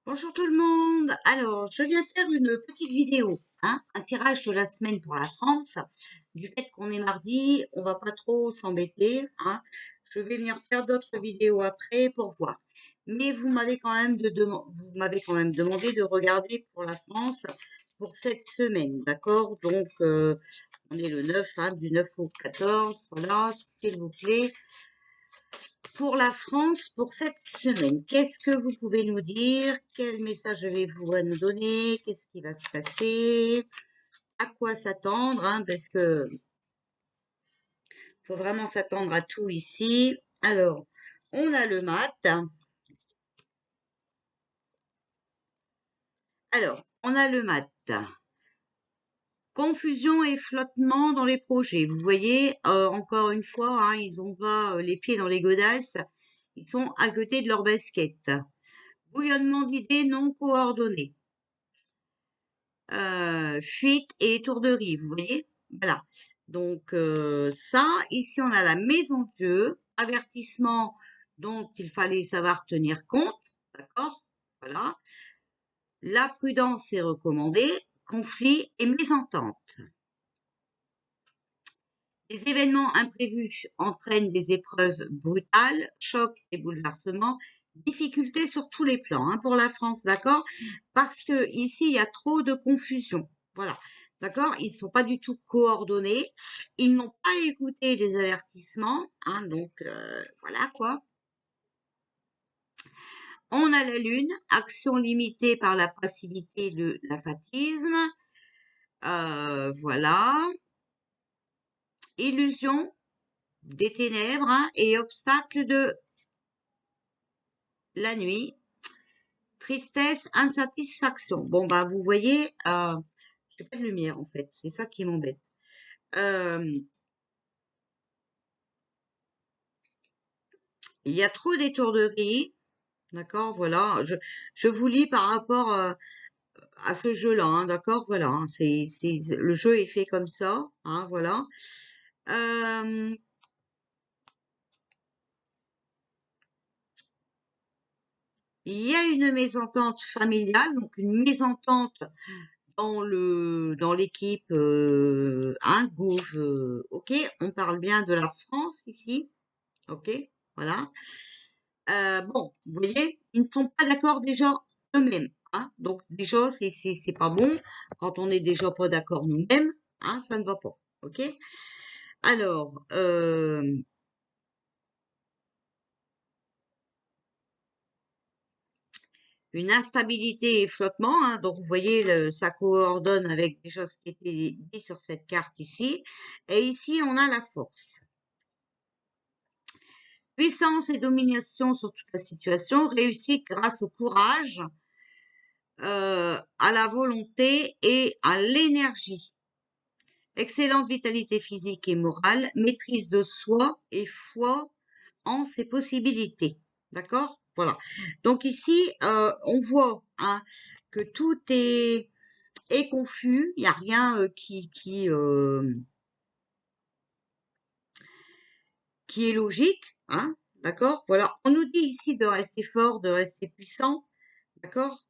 Bonjour tout le monde. Alors, je viens faire une petite vidéo, un tirage de la semaine pour la France. Du fait qu'on est mardi, on va pas trop s'embêter, Je vais venir faire d'autres vidéos après pour voir. Mais vous m'avez quand même demandé de regarder pour la France pour cette semaine, d'accord? Donc, on est le 9, du 9 au 14, voilà, s'il vous plaît pour la France pour cette semaine. Qu'est-ce que vous pouvez nous dire? Quel message avez-vous à nous donner? Qu'est-ce qui va se passer? À quoi s'attendre, parce que faut vraiment s'attendre à tout ici. Alors, on a le mat. Alors, on a le mat. Confusion et flottement dans les projets. Vous voyez, encore une fois, ils ont pas les pieds dans les godasses. Ils sont à côté de leur basket. Bouillonnement d'idées non coordonnées. Fuite et étourderie, vous voyez? Voilà. Donc ça, ici on a la maison de Dieu, avertissement dont il fallait savoir tenir compte, d'accord? Voilà. La prudence est recommandée, conflit et mésentente. Les événements imprévus entraînent des épreuves brutales, chocs et bouleversements, difficultés sur tous les plans, pour la France, d'accord? Parce que ici, il y a trop de confusion. Voilà, d'accord? Ils ne sont pas du tout coordonnés. Ils n'ont pas écouté les avertissements, donc voilà quoi. On a la Lune, action limitée par la passivité, le laphatisme. Voilà. Illusion des ténèbres, et obstacle de la nuit, tristesse, insatisfaction. Bon, bah, vous voyez, j'ai pas de lumière, en fait. C'est ça qui m'embête. Il y a trop d'étourderies. D'accord, voilà. Je vous lis par rapport à ce jeu-là, d'accord, voilà. Le jeu est fait comme ça, voilà. Euh, il y a une mésentente familiale, donc une mésentente dans l'équipe, Gouv, ok, on parle bien de la France ici, ok, voilà. Bon, vous voyez, ils ne sont pas d'accord déjà eux-mêmes, donc déjà c'est pas bon quand on est déjà pas d'accord nous-mêmes, ça ne va pas, ok. Alors, une instabilité et flottement, donc vous voyez, ça coordonne avec déjà ce qui était dit sur cette carte ici, et ici on a la force. Puissance et domination sur toute la situation, réussite grâce au courage, à la volonté et à l'énergie. Excellente vitalité physique et morale, maîtrise de soi et foi en ses possibilités. D'accord? Voilà. Donc ici, on voit, que tout est confus. Il n'y a rien qui est logique. D'accord? Voilà. On nous dit ici de rester fort, de rester puissant. D'accord?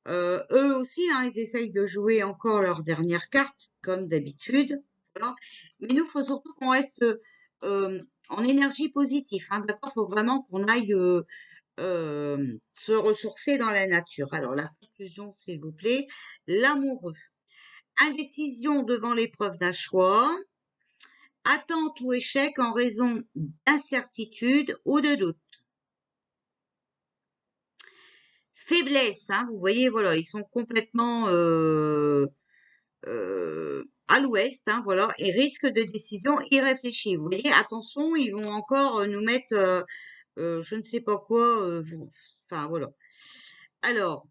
Eux aussi, ils essayent de jouer encore leur dernière carte, comme d'habitude. Voilà. Mais nous, il faut surtout qu'on reste en énergie positive. D'accord? Il faut vraiment qu'on aille se ressourcer dans la nature. Alors, la conclusion, s'il vous plaît. L'amoureux. Indécision devant l'épreuve d'un choix. Attente ou échec en raison d'incertitude ou de doute. Faiblesse, vous voyez, voilà, ils sont complètement à l'ouest, voilà, et risque de décision irréfléchie. Vous voyez, attention, ils vont encore nous mettre, je ne sais pas quoi, enfin voilà. Alors,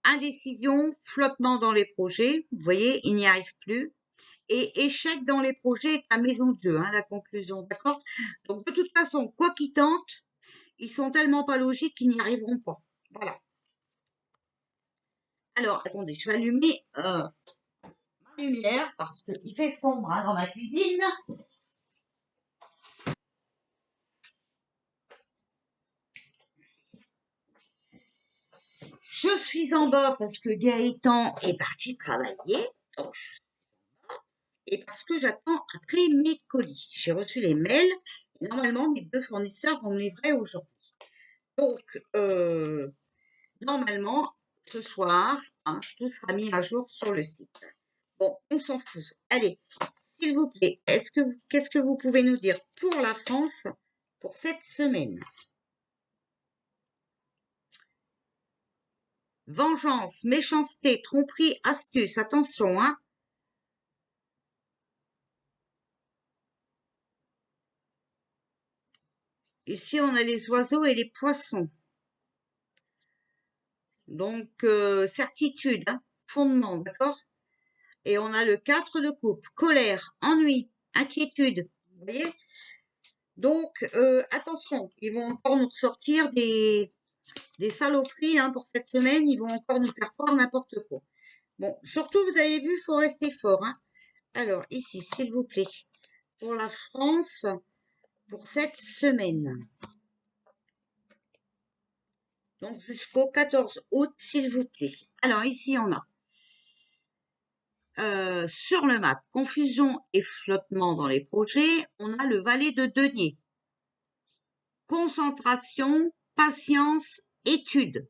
indécision, flottement dans les projets, vous voyez, ils n'y arrivent plus, et échec dans les projets avec la maison de Dieu, la conclusion, d'accord? Donc, de toute façon, quoi qu'ils tentent, ils sont tellement pas logiques qu'ils n'y arriveront pas. Voilà. Alors, attendez, je vais allumer ma lumière parce qu'il fait sombre dans ma cuisine. Je suis en bas parce que Gaëtan est parti travailler. Donc, et parce que j'attends après mes colis. J'ai reçu les mails. Et normalement, mes deux fournisseurs vont me livrer aujourd'hui. Donc, normalement, ce soir, hein, tout sera mis à jour sur le site. Bon, on s'en fout. Allez, s'il vous plaît, qu'est-ce que vous pouvez nous dire pour la France pour cette semaine? Vengeance, méchanceté, tromperie, astuce. Attention, hein. Ici, on a les oiseaux et les poissons. Donc, certitude, hein, fondement, d'accord? Et on a le 4 de coupe, colère, ennui, inquiétude. Vous voyez? Donc, attention, ils vont encore nous ressortir des saloperies hein, pour cette semaine. Ils vont encore nous faire croire n'importe quoi. Bon, surtout, vous avez vu, il faut rester fort. Hein. Alors, ici, s'il vous plaît, pour la France, pour cette semaine. Donc, jusqu'au 14 août, s'il vous plaît. Alors, ici, on a sur le mat, confusion et flottement dans les projets. On a le valet de denier. Concentration, patience, étude.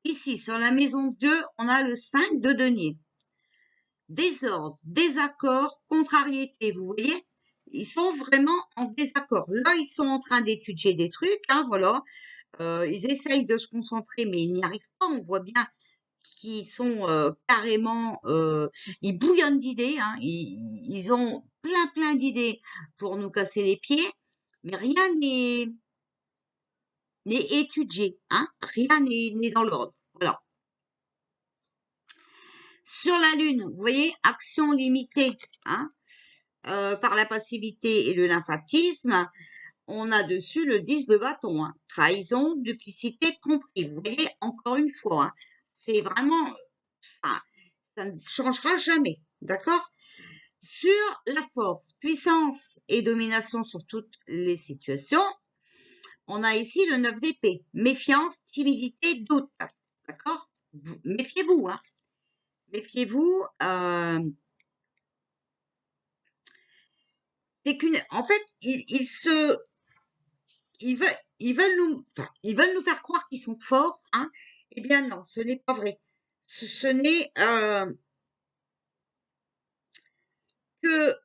Ici, sur la maison de Dieu, on a le 5 de denier. Désordre, désaccord, contrariété. Vous voyez, ils sont vraiment en désaccord. Là, ils sont en train d'étudier des trucs, hein, voilà. Ils essayent de se concentrer, mais ils n'y arrivent pas. On voit bien qu'ils sont carrément, ils bouillonnent d'idées, hein. Ils ont plein d'idées pour nous casser les pieds, mais rien n'est étudié, hein. Rien n'est dans l'ordre. Voilà. Sur la Lune, vous voyez, action limitée, hein, par la passivité et le lymphatisme. On a dessus le 10 de bâton, hein. Trahison, duplicité, tromperie. Vous voyez, encore une fois, hein, c'est vraiment, enfin, ça ne changera jamais, d'accord? Sur la force, puissance et domination sur toutes les situations, on a ici le 9 d'épée. Méfiance, timidité, doute, d'accord? Méfiez-vous, hein. Méfiez-vous. C'est qu'une, en fait, ils veulent nous faire croire qu'ils sont forts, hein. Eh bien non, ce n'est pas vrai. Ce n'est que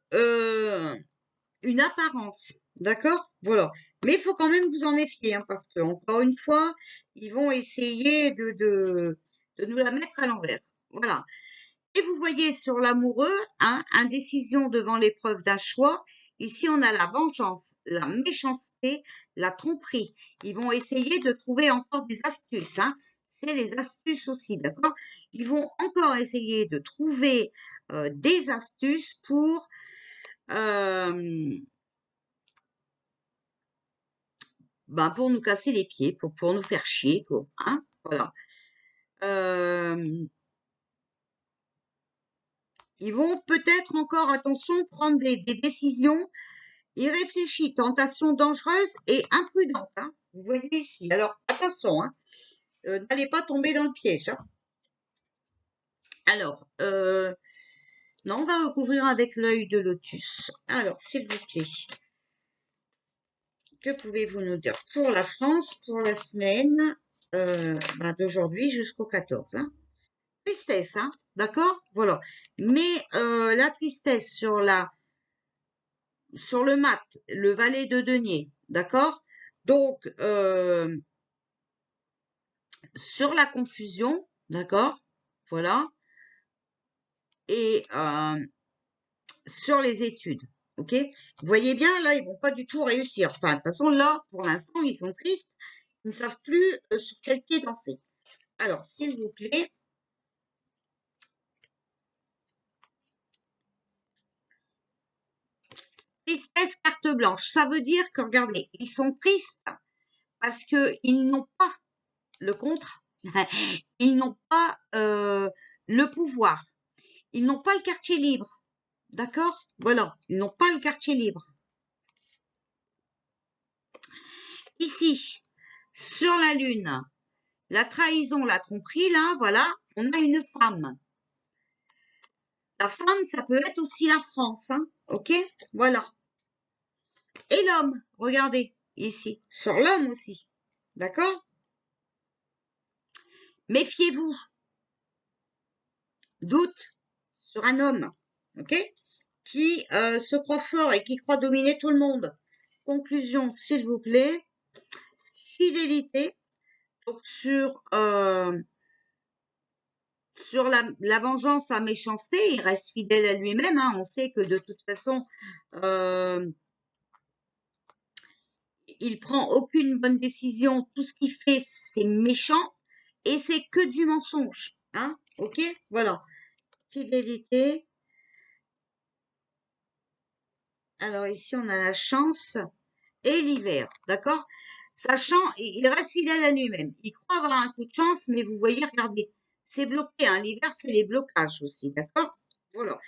une apparence, d'accord? Voilà. Mais il faut quand même vous en méfier, hein, parce que encore une fois, ils vont essayer de nous la mettre à l'envers. Voilà. Et vous voyez sur l'amoureux, hein, indécision devant l'épreuve d'un choix. Ici, on a la vengeance, la méchanceté, la tromperie. Ils vont essayer de trouver encore des astuces, hein. C'est les astuces aussi, d'accord? Ils vont encore essayer de trouver des astuces euh, pour nous casser les pieds, pour nous faire chier, quoi, hein, voilà. Ils vont peut-être encore, attention, prendre des décisions irréfléchies, tentations dangereuses et imprudentes, hein. Vous voyez ici. Alors, attention, hein, n'allez pas tomber dans le piège, hein. Alors, non, on va recouvrir avec l'œil de lotus. Alors, s'il vous plaît, que pouvez-vous nous dire pour la France, pour la semaine d'aujourd'hui jusqu'au 14, hein? Tristesse, hein, d'accord? Voilà. Mais la tristesse sur le mat, le valet de denier, d'accord? Donc, sur la confusion, d'accord? Voilà. Et sur les études, ok? Vous voyez bien, là, ils vont pas du tout réussir. Enfin, de toute façon, là, pour l'instant, ils sont tristes. Ils ne savent plus sur quel pied danser. Alors, s'il vous plaît, tristesse carte blanche. Ça veut dire que, regardez, ils sont tristes parce qu'ils n'ont pas le contrat. Ils n'ont pas le pouvoir. Ils n'ont pas le quartier libre. D'accord? Voilà. Ils n'ont pas le quartier libre. Ici, sur la Lune, la trahison, la tromperie, là, voilà, on a une femme. La femme, ça peut être aussi la France, hein, ok? Voilà. Et l'homme, regardez, ici, sur l'homme aussi, d'accord? Méfiez-vous, doute sur un homme, ok? Qui se croit fort et qui croit dominer tout le monde. Conclusion, s'il vous plaît, fidélité, donc sur la vengeance à méchanceté, il reste fidèle à lui-même, hein. On sait que de toute façon, il prend aucune bonne décision, tout ce qu'il fait, c'est méchant, et c'est que du mensonge, hein, ok? Voilà, fidélité. Alors ici, on a la chance et l'hiver, d'accord? Sachant, il reste fidèle à lui-même. Il croit avoir un coup de chance, mais vous voyez, regardez, c'est bloqué, hein. L'hiver, c'est les blocages aussi, d'accord? Voilà.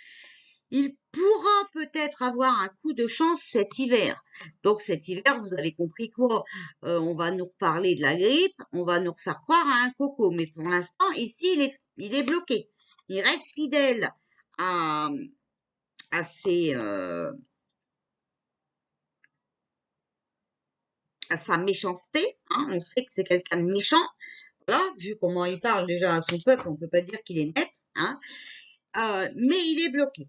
Il pourra peut-être avoir un coup de chance cet hiver. Donc cet hiver, vous avez compris quoi? On va nous reparler de la grippe, on va nous refaire croire à un coco. Mais pour l'instant, ici, il est bloqué. Il reste fidèle à, à ses, à sa méchanceté, hein. On sait que c'est quelqu'un de méchant. Voilà, vu comment il parle déjà à son peuple, on ne peut pas dire qu'il est net, hein. Mais il est bloqué.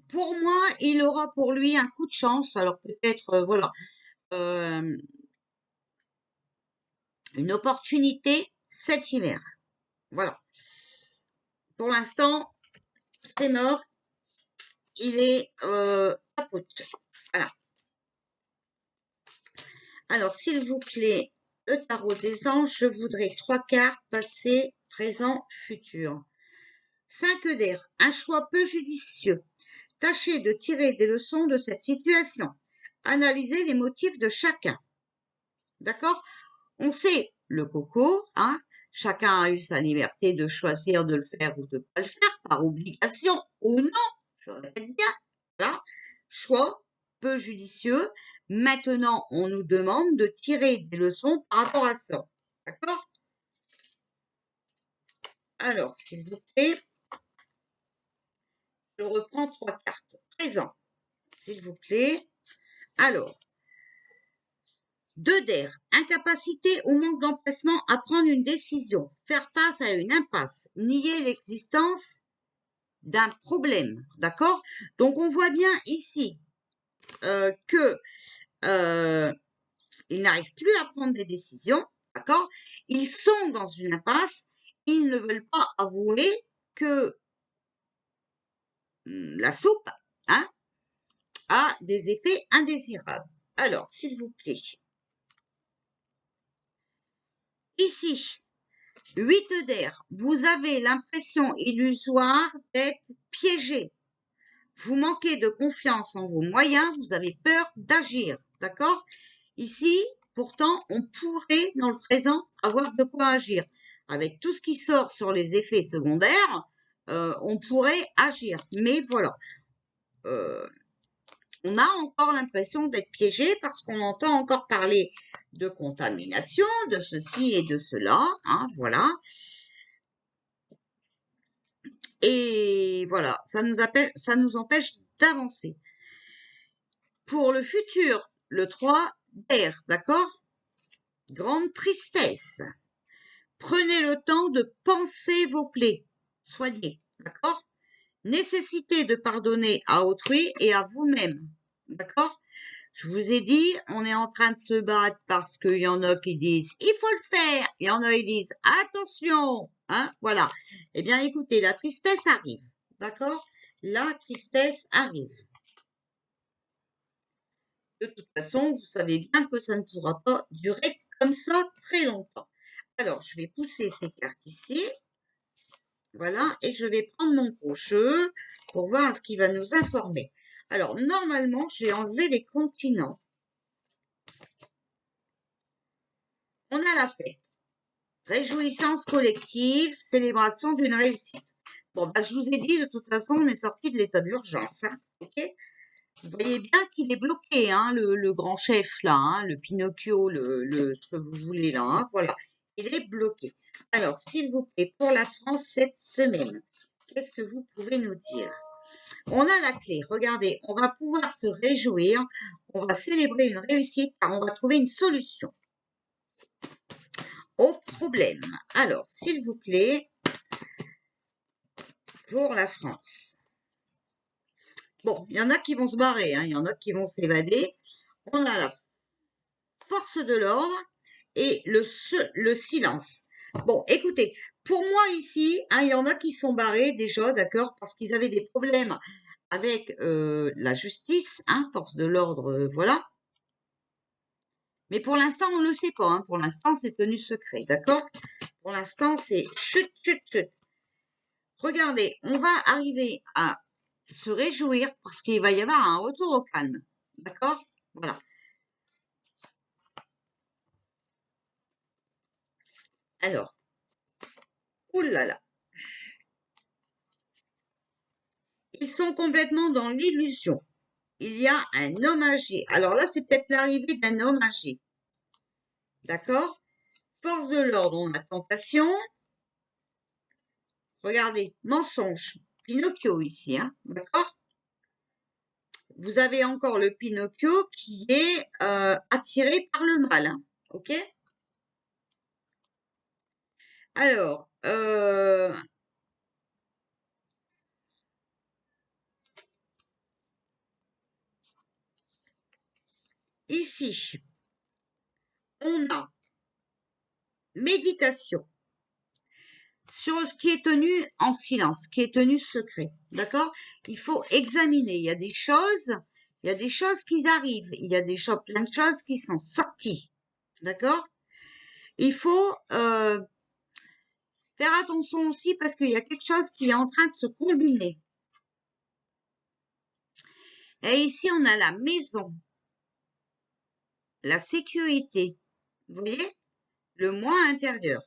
Pour moi, il aura pour lui un coup de chance. Alors peut-être, voilà, euh, une opportunité cet hiver. Voilà. Pour l'instant, c'est mort. Il est capote. Voilà. Alors, s'il vous plaît, le tarot des anges, je voudrais 3 cartes, passé, présent, futur. 5 d'air, un choix peu judicieux. Tâchez de tirer des leçons de cette situation. Analysez les motifs de chacun. D'accord? On sait le coco, hein? Chacun a eu sa liberté de choisir de le faire ou de ne pas le faire, par obligation ou non, je répète bien. Voilà. Choix peu judicieux. Maintenant, on nous demande de tirer des leçons par rapport à ça. D'accord? Alors, s'il vous plaît, je reprends 3 cartes. Présent, s'il vous plaît. Alors, 2 d'air, incapacité ou manque d'empressement à prendre une décision, faire face à une impasse, nier l'existence d'un problème, d'accord? Donc on voit bien ici que ils n'arrivent plus à prendre des décisions, d'accord? Ils sont dans une impasse, ils ne veulent pas avouer que la soupe, hein, a des effets indésirables. Alors, s'il vous plaît, ici, 8 d'air, vous avez l'impression illusoire d'être piégé. Vous manquez de confiance en vos moyens, vous avez peur d'agir, d'accord? Ici, pourtant, on pourrait, dans le présent, avoir de quoi agir. Avec tout ce qui sort sur les effets secondaires, on pourrait agir. Mais voilà, on a encore l'impression d'être piégé parce qu'on entend encore parler de contamination, de ceci et de cela, hein, voilà. Et voilà, ça nous empêche d'avancer. Pour le futur, le 3 d'air, d'accord? Grande tristesse. Prenez le temps de penser vos plaies. Soignez, d'accord? Nécessité de pardonner à autrui et à vous-même, d'accord? Je vous ai dit, on est en train de se battre parce qu'il y en a qui disent il faut le faire, il y en a qui disent attention, hein, voilà. Eh bien, écoutez, la tristesse arrive, d'accord? La tristesse arrive. De toute façon, vous savez bien que ça ne pourra pas durer comme ça très longtemps. Alors, je vais pousser ces cartes ici. Voilà, et je vais prendre mon gros jeu pour voir ce qu'il va nous informer. Alors, normalement, j'ai enlevé les continents. On a la fête. Réjouissance collective, célébration d'une réussite. Bon, bah, je vous ai dit, de toute façon, on est sorti de l'état d'urgence. Hein, ok? Vous voyez bien qu'il est bloqué, hein, le grand chef là, hein, le Pinocchio, ce que vous voulez là, hein, voilà. Il est bloqué. Alors, s'il vous plaît, pour la France cette semaine, qu'est-ce que vous pouvez nous dire? On a la clé, regardez, on va pouvoir se réjouir, on va célébrer une réussite car on va trouver une solution au problème. Alors, s'il vous plaît, pour la France. Bon, il y en a qui vont se barrer, hein, il y en a qui vont s'évader. On a la force de l'ordre et le silence. Bon, écoutez, pour moi ici, hein, il y en a qui sont barrés déjà, d'accord, parce qu'ils avaient des problèmes avec la justice, hein, force de l'ordre, voilà. Mais pour l'instant, on ne le sait pas, hein. Pour l'instant, c'est tenu secret, d'accord? Pour l'instant, c'est chut, chut, chut. Regardez, on va arriver à se réjouir parce qu'il va y avoir un retour au calme, d'accord? Voilà. Alors, oulala, ils sont complètement dans l'illusion. Il y a un homme âgé. Alors là, c'est peut-être l'arrivée d'un homme âgé. D'accord? Force de l'ordre, on a tentation. Regardez, mensonge. Pinocchio ici, hein? D'accord? Vous avez encore le Pinocchio qui est attiré par le mal, hein, ok? Alors, ici, on a méditation sur ce qui est tenu en silence, ce qui est tenu secret, d'accord? Il faut examiner, il y a des choses qui arrivent, il y a des choses, plein de choses qui sont sorties, d'accord? Il faut faire attention aussi parce qu'il y a quelque chose qui est en train de se combiner. Et ici, on a la maison, la sécurité, vous voyez, le moi intérieur.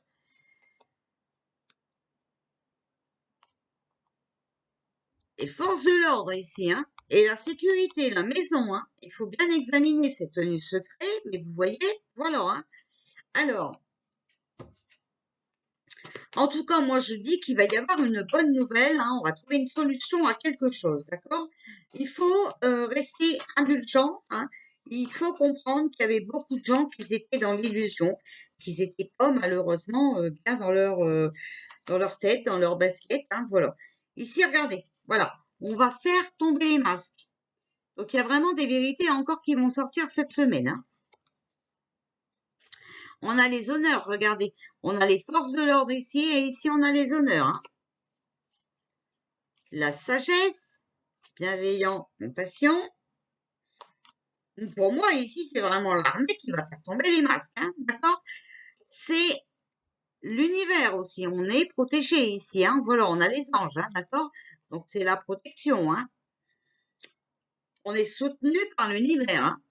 Et force de l'ordre ici, hein, et la sécurité, la maison, hein. Il faut bien examiner ces tenues secrètes, mais vous voyez, voilà, hein. Alors, en tout cas, moi je dis qu'il va y avoir une bonne nouvelle, hein, on va trouver une solution à quelque chose, d'accord? Il faut rester indulgent, hein. Il faut comprendre qu'il y avait beaucoup de gens qui étaient dans l'illusion, qu'ils n'étaient pas malheureusement bien dans leur tête, dans leur basket, hein, voilà. Ici, regardez, voilà, on va faire tomber les masques. Donc, il y a vraiment des vérités encore qui vont sortir cette semaine, hein. On a les honneurs, regardez. On a les forces de l'ordre ici et ici, on a les honneurs, hein. La sagesse, bienveillant, compassion. Pour moi, ici, c'est vraiment l'armée qui va faire tomber les masques, hein, d'accord? C'est l'univers aussi. On est protégé ici, hein. Voilà, on a les anges, hein, d'accord? Donc, c'est la protection, hein. On est soutenu par l'univers, hein.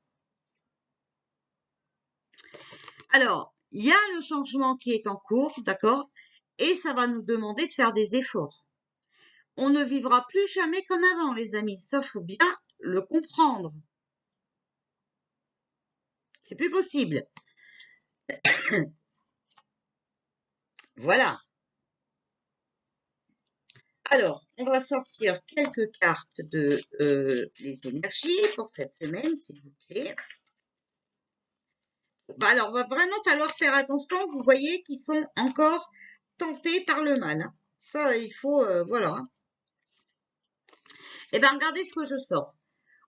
Alors, il y a le changement qui est en cours, d'accord? Et ça va nous demander de faire des efforts. On ne vivra plus jamais comme avant, les amis. Ça, faut bien le comprendre. C'est plus possible. Voilà. Alors, on va sortir quelques cartes de les énergies pour cette semaine, s'il vous plaît. Bah alors, va vraiment falloir faire attention. Vous voyez qu'ils sont encore tentés par le mal, hein. Ça, il faut, voilà, hein. Eh bien, regardez ce que je sors.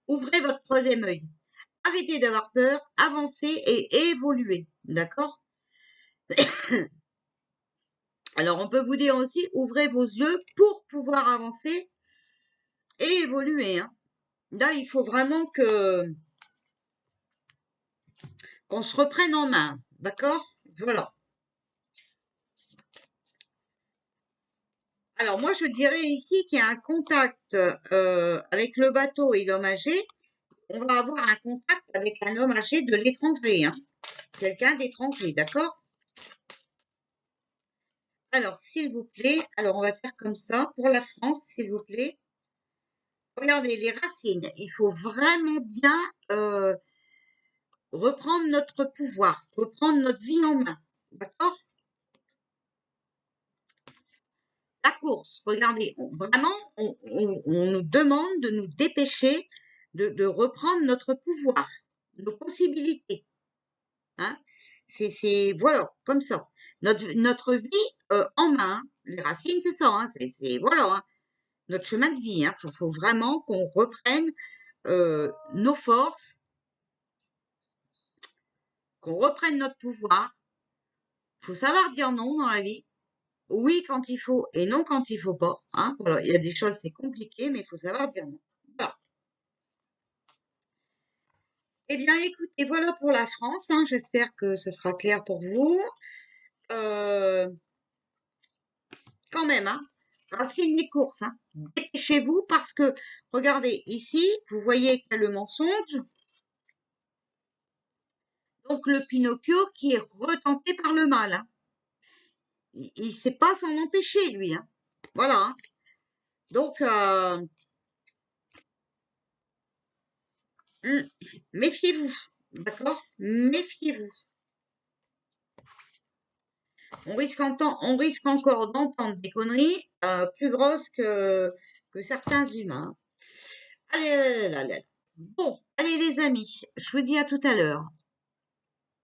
Ouvrez votre troisième œil. Arrêtez d'avoir peur, avancez et évoluez. D'accord? Alors, on peut vous dire aussi, ouvrez vos yeux pour pouvoir avancer et évoluer, hein. Là, il faut vraiment qu'on se reprenne en main. D'accord? Voilà. Alors, moi, je dirais ici qu'il y a un contact avec le bateau et l'homme âgé. On va avoir un contact avec un homme âgé de l'étranger, hein. Quelqu'un d'étranger, d'accord? Alors, s'il vous plaît, alors on va faire comme ça pour la France, s'il vous plaît. Regardez, les racines, il faut vraiment bien reprendre notre pouvoir, reprendre notre vie en main. D'accord? La course, regardez, vraiment, on nous demande de nous dépêcher de reprendre notre pouvoir, nos possibilités. Hein? Voilà, comme ça. Notre vie en main, les racines, c'est ça, hein, voilà, hein, notre chemin de vie. Hein, faut vraiment qu'on reprenne nos forces, qu'on reprenne notre pouvoir. Faut savoir dire non dans la vie. Oui quand il faut et non quand il faut pas. Hein, voilà, il y a des choses, c'est compliqué, mais il faut savoir dire non. Voilà. Eh bien, écoutez, voilà pour la France. Hein, j'espère que ce sera clair pour vous. Euh, Quand même, hein, racine les courses. Hein. Dépêchez-vous parce que, regardez, ici, vous voyez qu'il y a le mensonge. Donc, le Pinocchio qui est retenté par le mal. Hein. Il ne sait pas s'en empêcher, lui. Hein. Voilà. Hein. Donc, méfiez-vous. D'accord? Méfiez-vous. On risque encore d'entendre des conneries plus grosses que certains humains. Allez, allez, allez, allez. Bon, allez les amis, je vous dis à tout à l'heure.